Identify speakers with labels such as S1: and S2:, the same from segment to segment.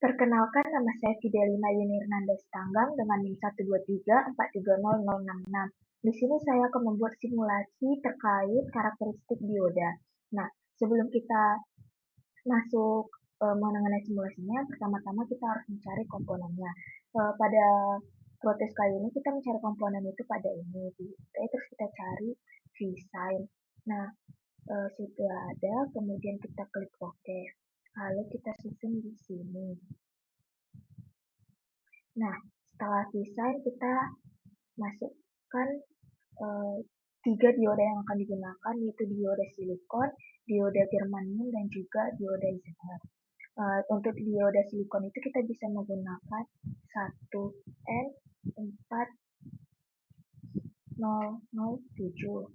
S1: Perkenalkan, nama saya Fidelina Yunirnanda Stanggang dengan NIM 123430066. Di sini saya akan membuat simulasi terkait karakteristik dioda. Nah, sebelum kita masuk mengenai simulasinya, pertama-tama kita harus mencari komponennya. Pada proses kali ini kita mencari komponen itu pada ini, terus kita cari design. Nah, sudah ada, kemudian kita klik OK. Lalu kita susun di sini. Nah, setelah desain kita masukkan eh, 3 dioda yang akan digunakan, yaitu dioda silikon, dioda germanium, dan juga dioda Zener. Untuk dioda silikon itu kita bisa menggunakan 1N4007.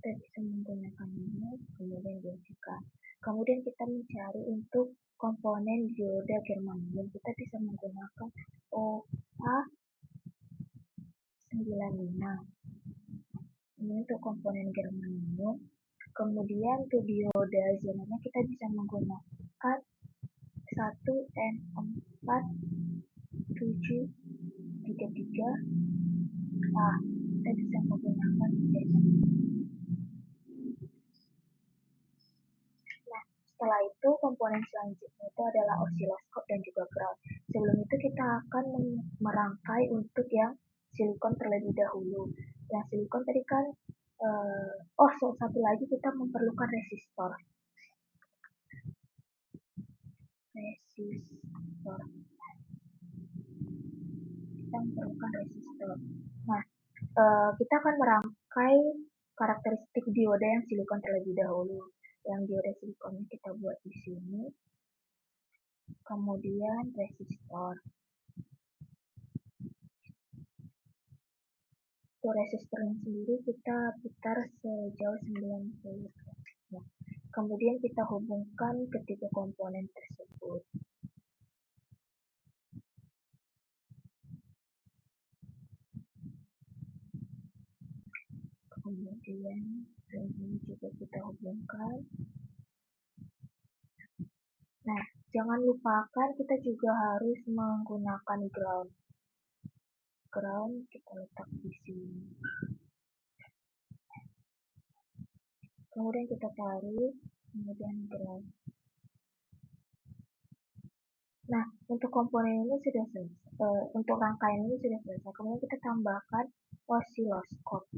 S1: Kita bisa menggunakan ini, kemudian juga. Kemudian kita mencari untuk komponen dioda germanium, kita bisa menggunakan OA95. Ini untuk komponen germanium. Kemudian untuk dioda Zenernya kita bisa menggunakan 1N4733. Kita bisa menggunakan Zener. Nah, setelah itu komponen selanjutnya itu adalah osiloskop dan juga ground. Sebelum itu kita akan merangkai untuk yang silikon terlebih dahulu. Yang silikon tadi kan satu lagi kita memerlukan resistor. Kita memerlukan resistor. Nah, kita akan merangkai karakteristik dioda yang silikon terlebih dahulu. Yang dioda silikonnya kita buat di sini. Kemudian resistor. Untuk resistornya sendiri kita putar sejauh 90. Nah, kemudian kita hubungkan ketiga komponen tersebut. Kemudian ini juga kita hubungkan. Nah, jangan lupakan kita juga harus menggunakan ground. Ground kita letak di sini. Kemudian kita tarik, kemudian ground. Nah, untuk komponen ini sudah selesai. Untuk rangkaian ini sudah selesai. Kemudian kita tambahkan osiloskop.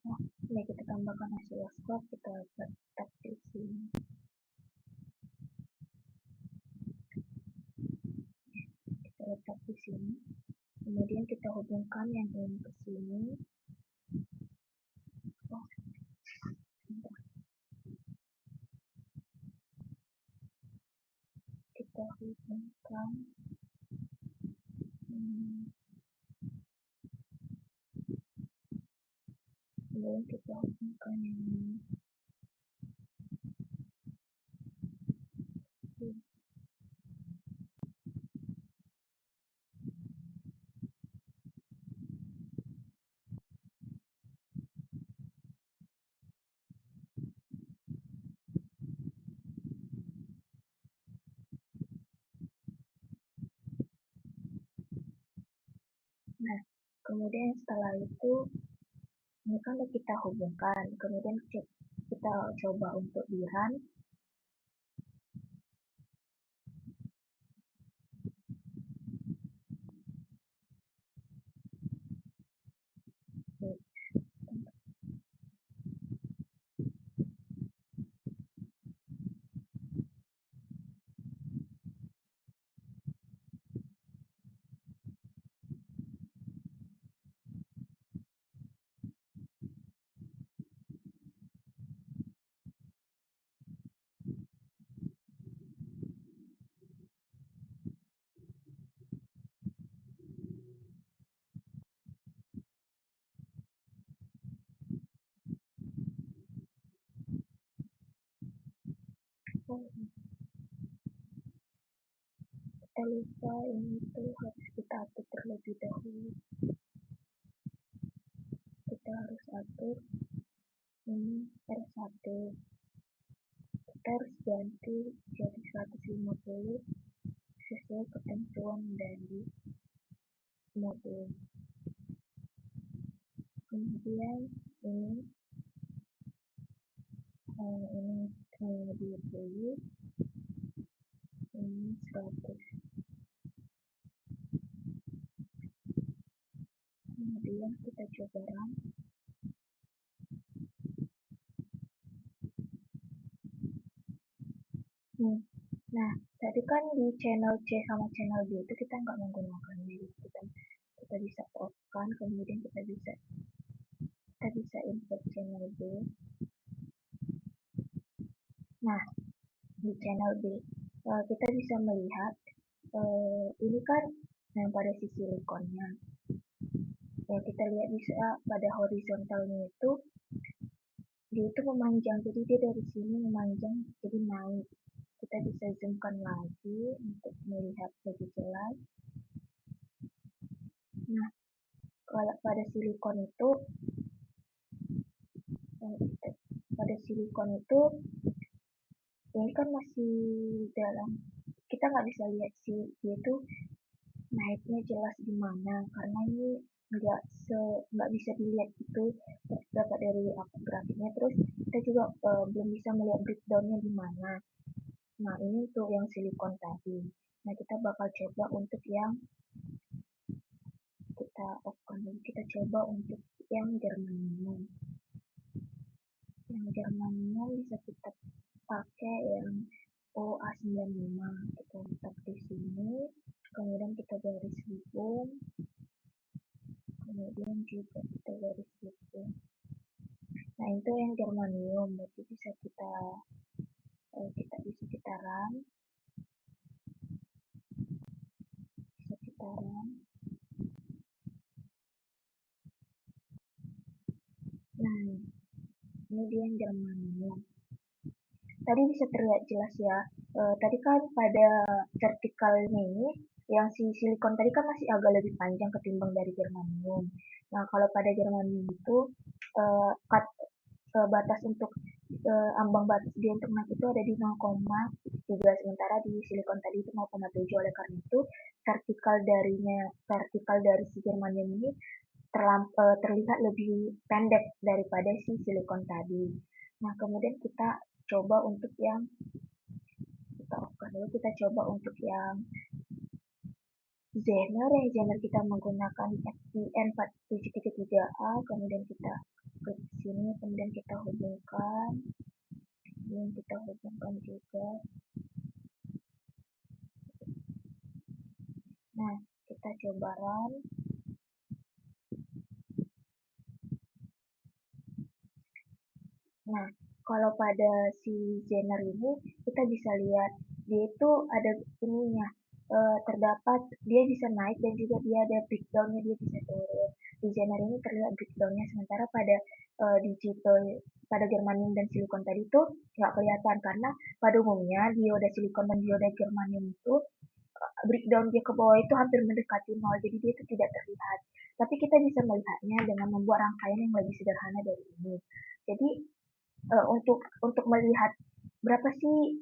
S1: Nah, ini kita tambahkan osiloskop, kita letak di sini. Kita letak di sini. Kemudian kita hubungkan yang ini ke sini. Kita hubungkan. Kemudian kita hubungkan yang ini. Nah, kemudian setelah itu ini kan kita hubungkan, kemudian kita coba untuk di run. Oh, kita lupa ini tuh harus kita atur terlebih dahulu. Kita harus atur ini R1. Kita harus ganti jadi 150 sesuai ketentuan dari modul. Kemudian ini 20, ini 100. Kemudian kita coba run. Nah, tadi kan di channel C sama channel D itu kita nggak menggunakan, jadi kita bisa off kan, kemudian kita bisa import channel B. Nah, di channel B kita bisa melihat ini kan yang pada sisi silikonnya. Ya, kita lihat bisa pada horizontalnya itu dia itu memanjang, jadi dia dari sini memanjang jadi naik. Kita bisa zoomkan lagi untuk melihat lebih jelas. Nah, kalau pada silikon itu ini kan masih dalam, kita nggak bisa lihat sih dia itu naiknya jelas di mana karena ini nggak bisa dilihat itu dapat dari grafiknya. Terus kita juga belum bisa melihat breakdownnya di mana. Nah, ini untuk yang silikon tadi. Nah, kita bakal coba untuk yang kita coba untuk yang germanium. Yang germanium bisa kita pakai yang OA95. Kita letak di sini, kemudian kita garis hubung, kemudian juga kita garis hubung. Nah, itu yang germanium, berarti bisa kita run, Nah, ini dia yang germanium. Tadi bisa terlihat jelas ya. Tadi kan pada vertikalnya ini, yang si silikon tadi kan masih agak lebih panjang ketimbang dari germanium. Nah, kalau pada germanium itu batas untuk ambang batas dia untuk naik itu ada di 0,3, sementara di silikon tadi itu 0,7. Oleh karena itu vertikal dari si germanium ini terlihat lebih pendek daripada si silikon tadi. Nah, kemudian kita coba untuk yang kita coba untuk yang Zener kita menggunakan FIN 4733A, kemudian kita klik sini, kemudian kita hubungkan, juga. Nah, kita coba run. Nah, kalau pada si Zener ini kita bisa lihat dia itu ada ininya, terdapat dia bisa naik dan juga dia ada breakdownnya, dia bisa turun. Di Zener ini terlihat breakdownnya, sementara pada digital pada germanium dan silikon tadi itu nggak kelihatan karena pada umumnya dioda silikon dan dioda germanium itu breakdown dia ke bawah itu hampir mendekati nol, jadi dia itu tidak terlihat. Tapi kita bisa melihatnya dengan membuat rangkaian yang lebih sederhana dari ini. Jadi untuk melihat berapa sih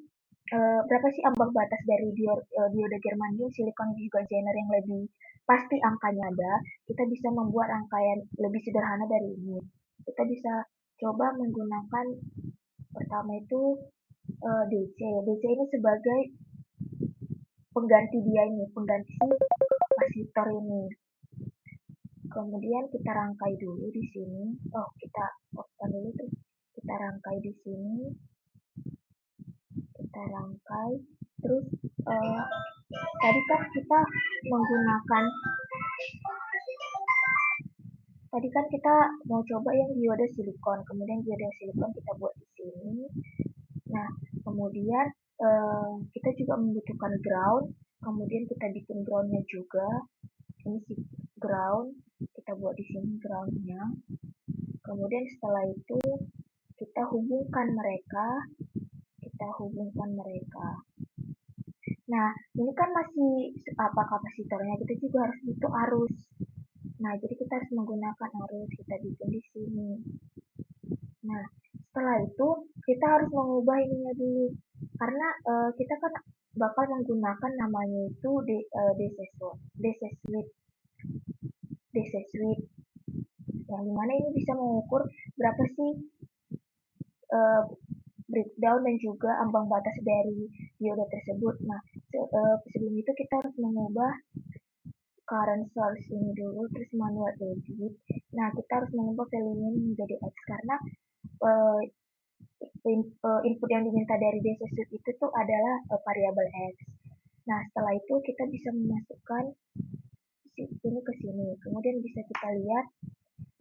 S1: ambang batas dari dioda germanium, silikon juga Zener yang lebih pasti angkanya ada, kita bisa membuat rangkaian lebih sederhana dari ini. Kita bisa coba menggunakan pertama itu DC. DC ini sebagai pengganti kapasitor ini. Kemudian kita rangkai dulu di sini. Kita open dulu, terus kita rangkai di sini. Kita rangkai. Terus tadi kan kita menggunakan tadi kan kita mau coba yang dioda silikon, kemudian dioda silikon kita buat di sini. Nah, kemudian kita juga membutuhkan ground, kemudian kita bikin groundnya juga. Ini si ground, kita buat di sini groundnya. Kemudian setelah itu kita hubungkan mereka, kita kita hubungkan mereka. Nah, ini kan masih apa kapasitornya, kita juga harus butuh arus. Nah, jadi kita harus menggunakan arus, kita bikin di sini. Nah, setelah itu kita harus mengubah ininya dulu. Karena kita kan bakal menggunakan namanya itu DC Suite. DC Suite. Yang dimana ini bisa mengukur berapa sih uh, breakdown dan juga ambang batas dari dioda tersebut. Nah, sebelum itu kita harus mengubah current source ini dulu, terus manual edit. Nah, kita harus mengubah value-nya menjadi X karena uh, input yang diminta dari data set itu tuh adalah variabel X. Nah, setelah itu kita bisa memasukkan ini ke sini. Kemudian bisa kita lihat.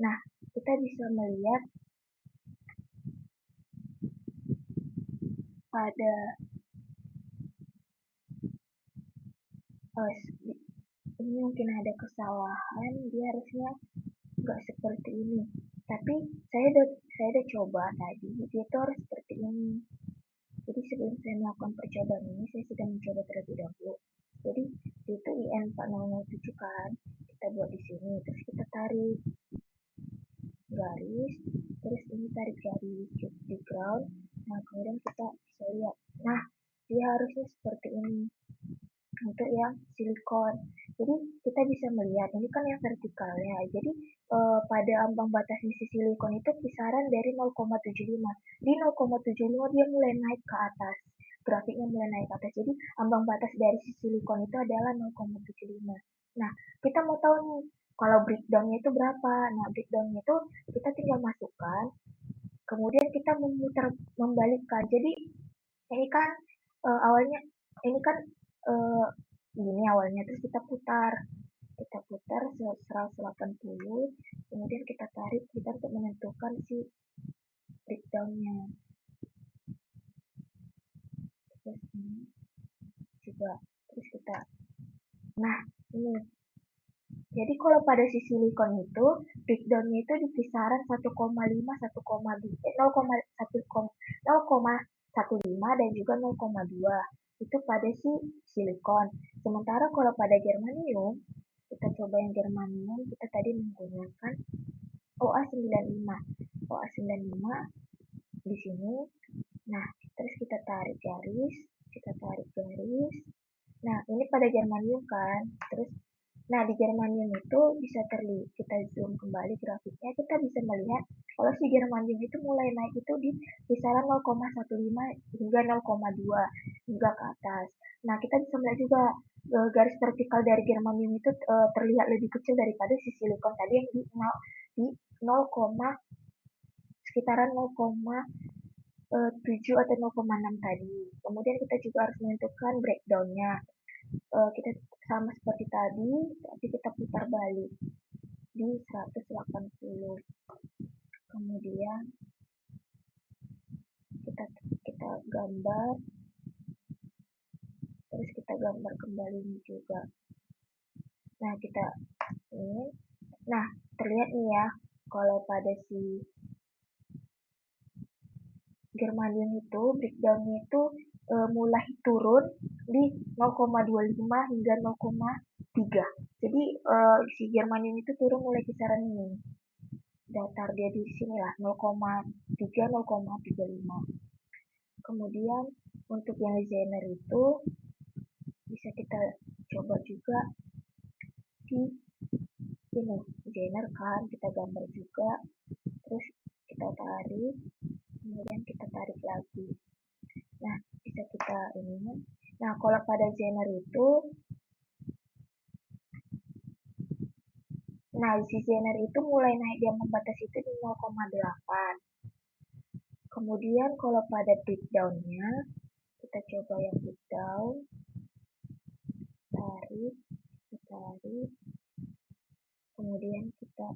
S1: Nah, kita bisa melihat pada ini mungkin ada kesalahan, dia harusnya nggak seperti ini. Tapi saya udah coba tadi, dia tuh harus seperti ini. Jadi sebelum saya melakukan percobaan ini, saya sudah mencoba terlebih dahulu. Jadi itu IN 4007 kan, kita buat di sini, terus kita tarik garis, terus ini tarik garis di ground. Nah, kemudian kita bisa lihat. Nah, dia harusnya seperti ini untuk yang silikon. Jadi kita bisa melihat ini kan yang vertikalnya. Jadi pada ambang batas misi silikon itu kisaran dari 0,75. Di 0,75 dia mulai naik ke atas. Grafiknya mulai naik ke atas. Jadi ambang batas dari si silikon itu adalah 0,75. Nah, kita mau tahu nih kalau breakdown-nya itu berapa. Nah, breakdown-nya itu kita tinggal masukkan. Kemudian kita membalikkan. Jadi ini kan awalnya ini kan uh, gini awalnya, terus kita putar 180, kemudian kita tarik kita untuk menentukan si breakdownnya. Terus ini juga terus kita, nah ini jadi kalau pada si silikon itu breakdownnya itu di kisaran 1,5 0,15 dan juga 0,2 itu pada si silikon. Sementara kalau pada germanium, kita coba yang germanium, kita tadi menggunakan OA95. OA95 di sini. Nah, terus kita tarik garis. Nah, ini pada germanium kan. Terus nah, di germanium itu bisa terlihat, kita zoom kembali grafiknya, kita bisa melihat kalau si germanium itu mulai naik itu di kisaran 0,15 hingga 0,2 hingga ke atas. Nah, kita bisa melihat juga garis vertikal dari germanium itu terlihat lebih kecil daripada si silikon tadi yang di 0, sekitaran 0,7 atau 0,6 tadi. Kemudian kita juga harus menentukan breakdownnya. Kita sama seperti tadi, tapi kita putar balik di 180. Kemudian kita gambar, terus kita gambar kembali juga. Nah, kita ini, nah terlihat nih ya, kalau pada si germanium itu breakdownnya itu mulai turun di 0,25 hingga 0,3. Jadi si germanium itu turun mulai kisaran ini. Datar dia di sini lah 0,3 0,35. Kemudian untuk yang Zener itu bisa kita coba juga di ini Zener kan, kita gambar juga, terus kita tarik, kemudian kita tarik lagi. Nah, bisa kita ini. Nah, kalau pada Zener itu, nah si Zener itu mulai naik di ambang batas itu di 0,8. Kemudian kalau pada breakdown-nya, kita coba yang breakdown, tarik, kemudian kita,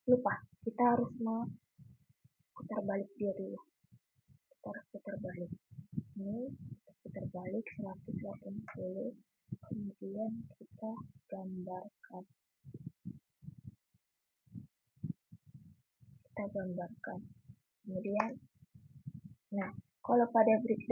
S1: lupa, kita harus putar balik dia dulu. Kita harus putar balik. Ini, kita putar balik 180, kemudian kita gambarkan. Kemudian, nah, kalau pada breakdown